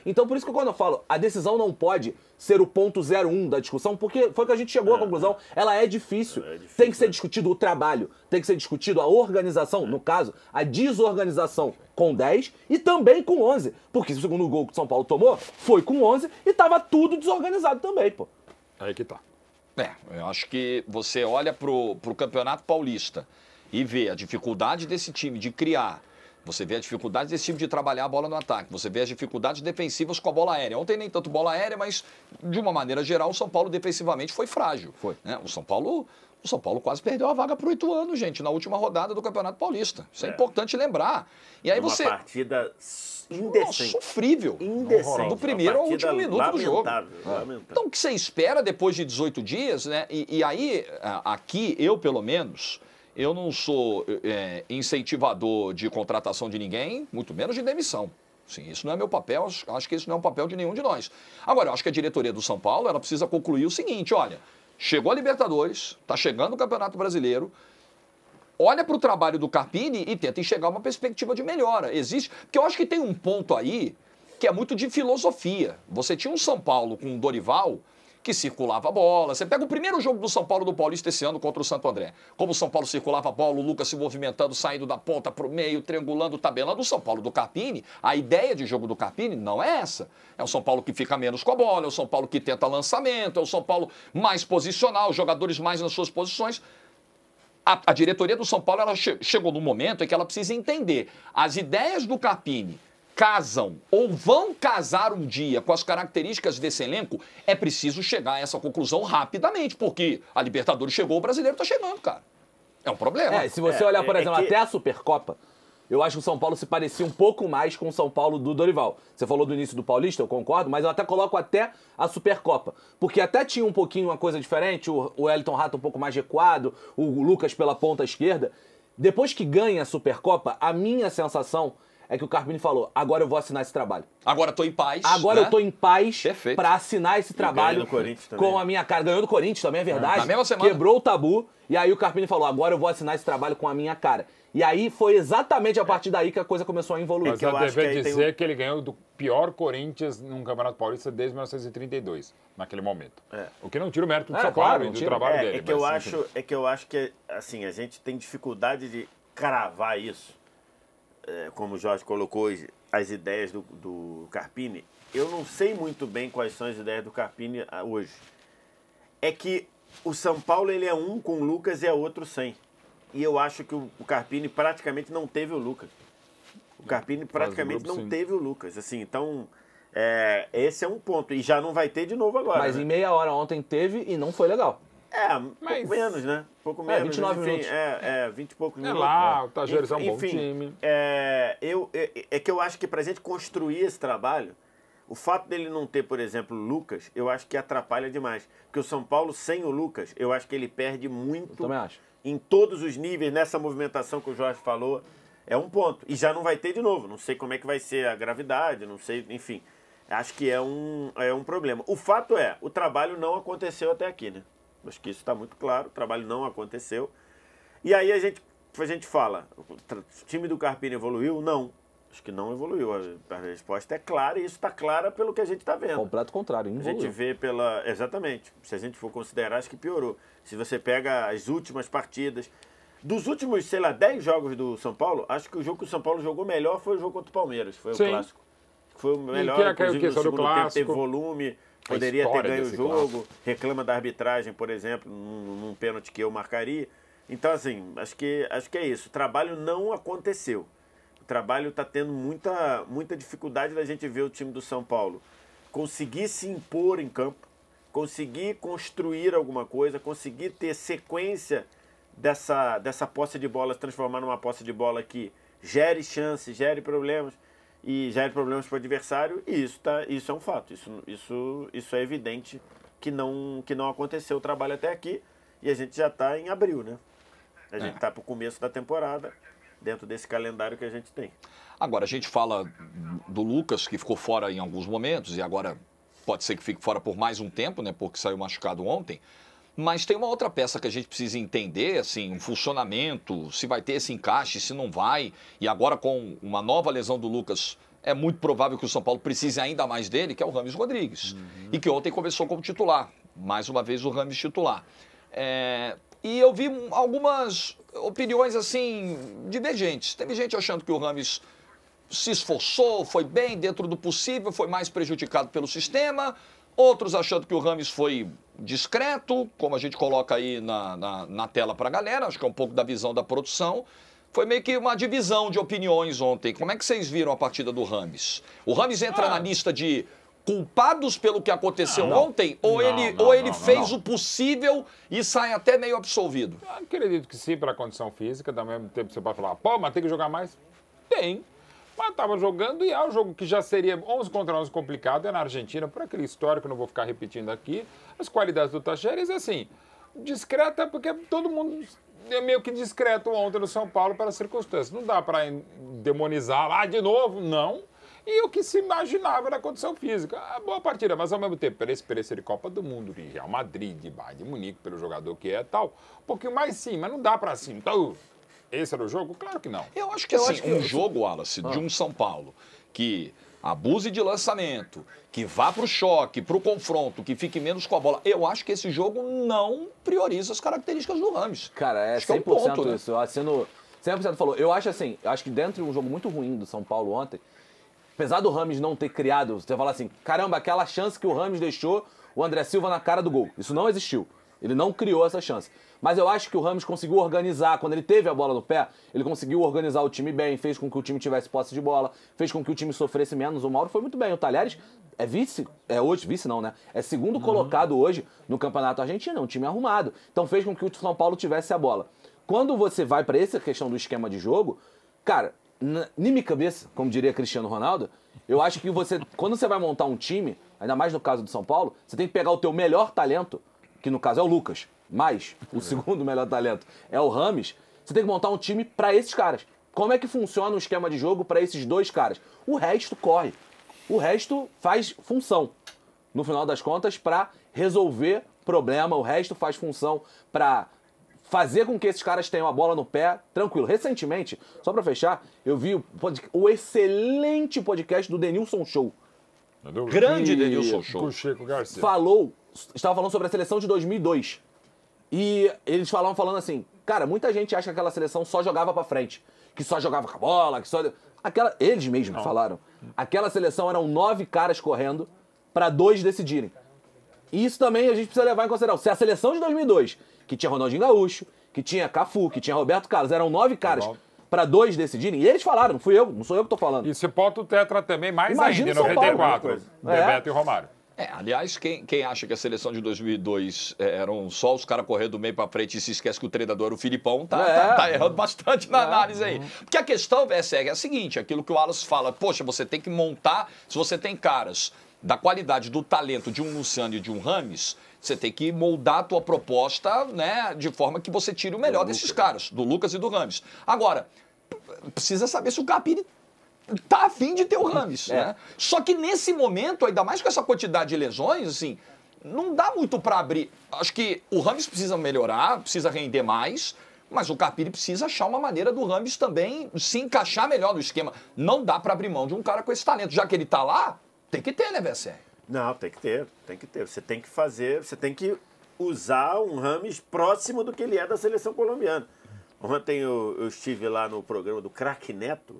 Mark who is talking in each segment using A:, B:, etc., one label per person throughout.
A: Então, por isso que quando eu falo, a decisão não pode ser o ponto 01 da discussão, porque foi que a gente chegou à conclusão, ela é difícil. Tem que ser discutido o trabalho, tem que ser discutido a organização, no caso, a desorganização com 10 e também com 11. Porque o segundo gol que o São Paulo tomou foi com 11 e tava tudo desorganizado também, pô.
B: Aí que tá.
C: Eu acho que você olha pro Campeonato Paulista e vê a dificuldade desse time de criar. Você vê a dificuldade desse time de trabalhar a bola no ataque. Você vê as dificuldades defensivas com a bola aérea. Ontem nem tanto bola aérea, mas de uma maneira geral o São Paulo defensivamente foi frágil.
A: Foi.
C: Né? O São Paulo quase perdeu a vaga para o Ituano, gente, na última rodada do Campeonato Paulista. Isso é importante lembrar. E aí
D: uma
C: você...
D: partida indecente.
C: Sofrível.
D: Indecente.
C: Do primeiro ao último minuto do jogo.
D: Lamentável.
C: Então o que você espera depois de 18 dias, né? E aí, aqui, eu pelo menos... Eu não sou incentivador de contratação de ninguém, muito menos de demissão. Sim, isso não é meu papel, acho que isso não é um papel de nenhum de nós. Agora, eu acho que a diretoria do São Paulo, ela precisa concluir o seguinte, olha, chegou a Libertadores, está chegando o Campeonato Brasileiro, olha para o trabalho do Carpini e tenta enxergar uma perspectiva de melhora. Existe, porque eu acho que tem um ponto aí que é muito de filosofia. Você tinha um São Paulo com o Dorival, que circulava a bola. Você pega o primeiro jogo do São Paulo do Paulista esse ano contra o Santo André. Como o São Paulo circulava a bola, o Lucas se movimentando, saindo da ponta para o meio, triangulando, tabelando. O São Paulo do Carpini, a ideia de jogo do Carpini não é essa. É o São Paulo que fica menos com a bola, é o São Paulo que tenta lançamento, é o São Paulo mais posicional, os jogadores mais nas suas posições. A diretoria do São Paulo ela chegou num momento em que ela precisa entender as ideias do Carpini casam ou vão casar um dia com as características desse elenco, é preciso chegar a essa conclusão rapidamente, porque a Libertadores chegou, o brasileiro tá chegando, cara. É um problema.
A: Se você olhar, por exemplo, até a Supercopa, eu acho que o São Paulo se parecia um pouco mais com o São Paulo do Dorival. Você falou do início do Paulista, eu concordo, mas eu até coloco até a Supercopa. Porque até tinha um pouquinho uma coisa diferente, o Wellington Rato um pouco mais recuado, o Lucas pela ponta esquerda. Depois que ganha a Supercopa, a minha sensação é que o Carpini falou, agora eu vou assinar esse trabalho.
C: Agora eu tô em paz.
A: Agora eu tô em paz
C: Perfeito.
A: pra assinar esse trabalho com a minha cara. Ganhou do Corinthians também, é verdade.
C: Na mesma semana.
A: Quebrou o tabu. E aí o Carpini falou, agora eu vou assinar esse trabalho com a minha cara. E aí foi exatamente a partir daí que a coisa começou a evoluir.
B: Mas eu deve dizer que ele ganhou do pior Corinthians num Campeonato Paulista desde 1932, naquele momento. O que não tira o mérito do São Paulo e do trabalho dele.
D: É que eu acho que assim, a gente tem dificuldade de cravar isso. Como o Jorge colocou hoje, as ideias do Carpini, eu não sei muito bem quais são as ideias do Carpini hoje. É que o São Paulo ele é um com o Lucas e é outro sem. E eu acho que o Carpini praticamente não teve o Lucas. O Carpini praticamente não teve o Lucas. Assim, então, esse é um ponto. E já não vai ter de novo agora.
A: Mas
D: né?
A: em meia hora ontem teve e não foi legal.
D: Pouco menos, né? Pouco menos.
A: 29 minutos.
D: 20 e poucos minutos.
B: Lá, o Tajeres é um bom time.
D: É que eu acho que pra gente construir esse trabalho, o fato dele não ter, por exemplo, o Lucas, eu acho que atrapalha demais. Porque o São Paulo, sem o Lucas, eu acho que ele perde muito.
A: Eu também acho.
D: Em todos os níveis, nessa movimentação que o Jorge falou, é um ponto. E já não vai ter de novo. Não sei como é que vai ser a gravidade, não sei, enfim. Acho que é um problema. O fato o trabalho não aconteceu até aqui, né? Acho que isso está muito claro, o trabalho não aconteceu. E aí a gente fala, o time do Carpini evoluiu? Não. Acho que não evoluiu. A resposta é clara e isso está clara pelo que a gente está vendo.
A: Completo contrário,
D: A gente vê pela... Exatamente. Se a gente for considerar, acho que piorou. Se você pega as últimas partidas... Dos últimos, 10 jogos do São Paulo, acho que o jogo que o São Paulo jogou melhor foi o jogo contra o Palmeiras. Foi o clássico. Foi o melhor, inclusive no segundo tempo, teve volume... Poderia ter ganho o jogo, reclama da arbitragem, por exemplo, num pênalti que eu marcaria. Então, assim, acho que é isso. O trabalho não aconteceu. O trabalho está tendo muita dificuldade da gente ver o time do São Paulo conseguir se impor em campo, conseguir construir alguma coisa, conseguir ter sequência dessa posse de bola, se transformar numa posse de bola que gere chances, gere problemas. E gera problemas para o adversário, e isso é um fato. Isso é evidente que não aconteceu o trabalho até aqui, e a gente já está em abril, né? A gente está para o começo da temporada, dentro desse calendário que a gente tem.
C: Agora, a gente fala do Lucas, que ficou fora em alguns momentos, e agora pode ser que fique fora por mais um tempo, né? Porque saiu machucado ontem. Mas tem uma outra peça que a gente precisa entender, assim, o funcionamento, se vai ter esse encaixe, se não vai. E agora com uma nova lesão do Lucas é muito provável que o São Paulo precise ainda mais dele, que é o Rames Rodrigues. E que ontem começou como titular. Mais uma vez o Rames titular. E eu vi algumas opiniões, assim, divergentes. Teve gente achando que o Rames se esforçou, foi bem dentro do possível, foi mais prejudicado pelo sistema. Outros achando que o Rames foi discreto, como a gente coloca aí na tela para a galera. Acho que é um pouco da visão da produção. Foi meio que uma divisão de opiniões ontem. Como é que vocês viram a partida do Rames? O Rames entra na lista de culpados pelo que aconteceu ontem? Ou ele fez o possível e sai até meio absolvido?
B: Eu acredito que sim, para a condição física. Ao mesmo tempo você pode falar, pô, mas tem que jogar mais? Tem. Mas estava jogando e é um jogo que já seria 11 contra 11 complicado. É na Argentina, por aquele histórico, não vou ficar repetindo aqui. As qualidades do Tacheres, assim, discreta porque todo mundo é meio que discreto ontem no São Paulo pelas circunstâncias. Não dá para demonizar, de novo, não. E o que se imaginava na condição física. Boa partida, mas ao mesmo tempo, pela experiência de Copa do Mundo, de Real Madrid, de Bayern de Munique, pelo jogador que é tal, um pouquinho mais sim, mas não dá para assim. Então, esse era o jogo? Claro que não.
C: Eu acho que um jogo, Wallace, de um São Paulo que abuse de lançamento, que vá para o choque, para o confronto, que fique menos com a bola. Eu acho que esse jogo não prioriza as características do Rames.
A: Cara, é 100% ponto, isso. Né? Eu assino 100% falou. Eu acho assim, eu acho que dentro de um jogo muito ruim do São Paulo ontem, apesar do Rames não ter criado, você fala assim, caramba, aquela chance que o Rames deixou o André Silva na cara do gol. Isso não existiu. Ele não criou essa chance. Mas eu acho que o Rames conseguiu organizar, quando ele teve a bola no pé, ele conseguiu organizar o time bem, fez com que o time tivesse posse de bola, fez com que o time sofresse menos. O Mauro foi muito bem. O Talheres é vice não, né? É segundo colocado hoje no Campeonato Argentino, é um time arrumado. Então fez com que o São Paulo tivesse a bola. Quando você vai para essa questão do esquema de jogo, cara, na minha cabeça, como diria Cristiano Ronaldo, eu acho que quando você vai montar um time, ainda mais no caso do São Paulo, você tem que pegar o teu melhor talento, que no caso é o Lucas, mas o segundo melhor talento é o Rames. Você tem que montar um time para esses caras. Como é que funciona o esquema de jogo para esses dois caras? O resto corre. O resto faz função, no final das contas, para resolver problema. O resto faz função para fazer com que esses caras tenham a bola no pé, tranquilo. Recentemente, só para fechar, eu vi o excelente podcast do Denilson Show.
C: Grande Denilson Show.
B: Com o Chico Garcia.
A: Estava falando sobre a seleção de 2002. E eles falando assim, cara, muita gente acha que aquela seleção só jogava pra frente, que só jogava com a bola, que só... Eles mesmos falaram. Aquela seleção eram 9 caras correndo pra 2 decidirem. E isso também a gente precisa levar em consideração. Se a seleção de 2002, que tinha Ronaldinho Gaúcho, que tinha Cafu, que tinha Roberto Carlos, eram 9 caras pra 2 decidirem, e eles falaram, não fui eu, não sou eu que tô falando.
B: E se bota o Tetra também mais
A: Imagina
B: ainda, em 94,
A: Paulo,
B: Bebeto e Romário.
C: Aliás, quem acha que a seleção de 2002 eram só os caras correndo do meio pra frente e se esquece que o treinador era o Filipão, tá errando bastante na análise aí. Porque a questão, VSR, é a seguinte, aquilo que o Wallace fala, poxa, você tem que montar, se você tem caras da qualidade, do talento de um Luciano e de um Rames, você tem que moldar a tua proposta, né, de forma que você tire o melhor desses caras, do Lucas e do Rames. Agora, precisa saber se o Capiri tá afim de ter o Rames, né? Só que nesse momento, ainda mais com essa quantidade de lesões, assim, não dá muito para abrir. Acho que o Rames precisa melhorar, precisa render mais, mas o Capiri precisa achar uma maneira do Rames também se encaixar melhor no esquema. Não dá para abrir mão de um cara com esse talento. Já que ele tá lá, tem que ter, né, VSR?
D: Não, tem que ter. Você tem que fazer, você tem que usar um Rames próximo do que ele é da seleção colombiana. Ontem eu estive lá no programa do Craque Neto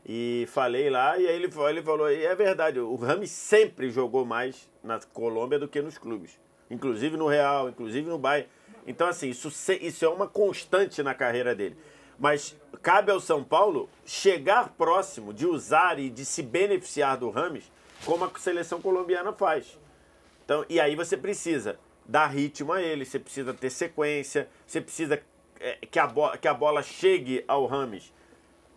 D: e falei lá, e aí ele falou, e é verdade, o Rames sempre jogou mais na Colômbia do que nos clubes, inclusive no Real, inclusive no Bayern. Então, assim, isso é uma constante na carreira dele. Mas cabe ao São Paulo chegar próximo de usar e de se beneficiar do Rames como a seleção colombiana faz. Então, e aí você precisa dar ritmo a ele, você precisa ter sequência, você precisa que a bola chegue ao Rames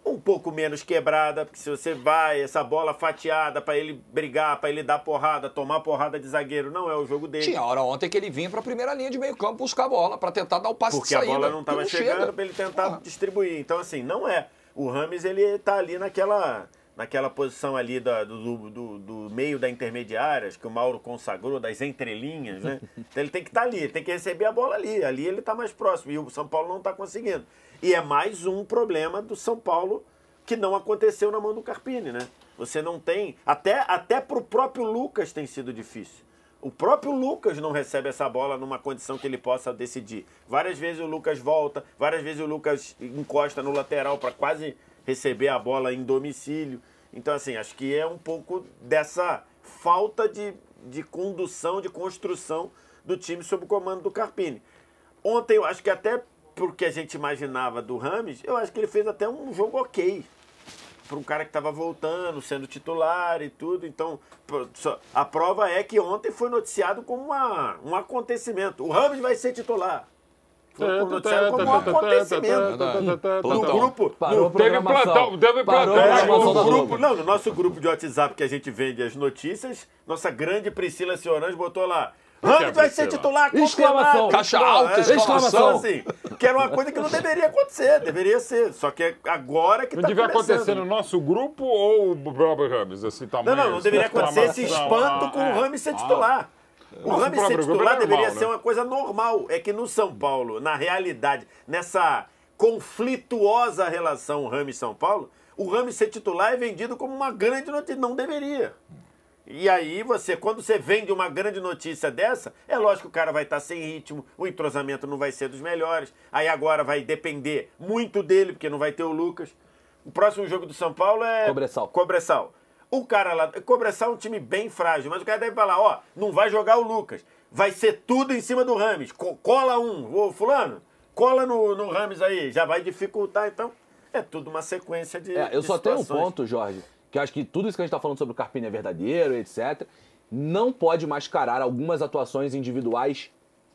D: um pouco menos quebrada, porque se você vai, essa bola fatiada para ele brigar, para ele dar porrada, tomar porrada de zagueiro, não é o jogo dele.
C: Tinha hora ontem que ele vinha para a primeira linha de meio campo buscar a bola, para tentar dar o passe de saída.
D: Porque a bola não estava chegando para ele tentar distribuir. Então, assim, não é. O Rames, ele tá ali naquela posição ali do meio da intermediária, que o Mauro consagrou, das entrelinhas, né? Então ele tem que estar ali, ele tem que receber a bola ali. Ali ele está mais próximo e o São Paulo não está conseguindo. E é mais um problema do São Paulo que não aconteceu na mão do Carpini, né? Você não tem... Até pro próprio Lucas tem sido difícil. O próprio Lucas não recebe essa bola numa condição que ele possa decidir. Várias vezes o Lucas volta, várias vezes o Lucas encosta no lateral para quase receber a bola em domicílio. Então, assim, acho que é um pouco dessa falta de condução, de construção do time sob o comando do Carpini. Ontem, eu acho que até porque a gente imaginava do Rames, eu acho que ele fez até um jogo ok. Para um cara que estava voltando, sendo titular e tudo. Então, a prova é que ontem foi noticiado como um acontecimento. O Rames vai ser titular. Foi noticiado como um acontecimento. No grupo...
B: Teve plantão.
D: No nosso grupo de WhatsApp que a gente vende as notícias, nossa grande Priscila Ciorães botou lá: Rames vai ser titular,
A: exclamação,
C: caixa alta, exclamação.
D: Assim, que era uma coisa que não deveria acontecer, deveria ser. Só que agora que
B: não
D: tá
B: devia
D: começando.
B: acontecer no nosso grupo ou o próprio Rames? Esse tamanho,
D: Não deveria acontecer esse espanto com o Rames ser titular. O Rames ser titular deveria ser uma coisa normal. É que no São Paulo, na realidade, nessa conflituosa relação Rames-São Paulo, o Rames ser titular é vendido como uma grande notícia. Não deveria. E aí, quando você vende uma grande notícia dessa, é lógico que o cara vai estar sem ritmo, o entrosamento não vai ser dos melhores, aí agora vai depender muito dele, porque não vai ter o Lucas. O próximo jogo do São Paulo é... Cobressal. O cara lá... Cobressal é um time bem frágil, mas o cara deve falar, ó, não vai jogar o Lucas, vai ser tudo em cima do Rames, cola ô fulano, cola no Rames aí, já vai dificultar, então é tudo uma sequência de
A: eu só tenho um
D: situações.
A: ponto, Jorge, que eu acho que tudo isso que a gente está falando sobre o Carpini é verdadeiro, etc. Não pode mascarar algumas atuações individuais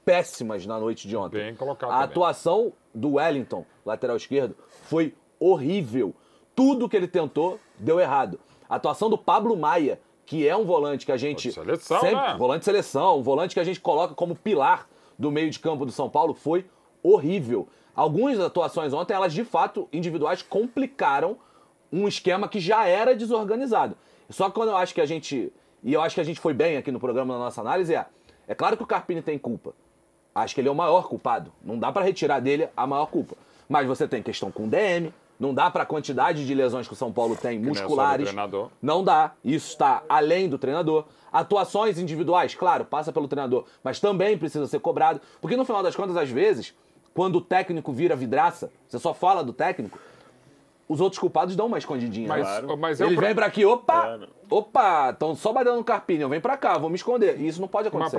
A: péssimas na noite de ontem.
B: Bem colocado
A: A
B: também.
A: atuação do Wellington, lateral esquerdo, foi horrível. Tudo que ele tentou deu errado. A atuação do Pablo Maia, que é um volante que a gente...
B: Seleção, né?
A: Volante de seleção, um volante que a gente coloca como pilar do meio de campo do São Paulo, foi horrível. Algumas atuações ontem, elas de fato, individuais, complicaram um esquema que já era desorganizado. Só que quando eu acho que a gente... E eu acho que a gente foi bem aqui no programa na nossa análise, é claro que o Carpini tem culpa. Acho que ele é o maior culpado. Não dá pra retirar dele a maior culpa. Mas você tem questão com o DM, não dá pra quantidade de lesões que o São Paulo tem, musculares. Não dá. Isso está além do treinador. Atuações individuais, claro, passa pelo treinador, mas também precisa ser cobrado. Porque no final das contas, às vezes, quando o técnico vira vidraça, você só fala do técnico, os outros culpados dão uma escondidinha.
B: Mas
A: Eles vêm pra aqui, opa, estão só batendo no Carpini, eu venho pra cá, vou me esconder. E isso não pode acontecer.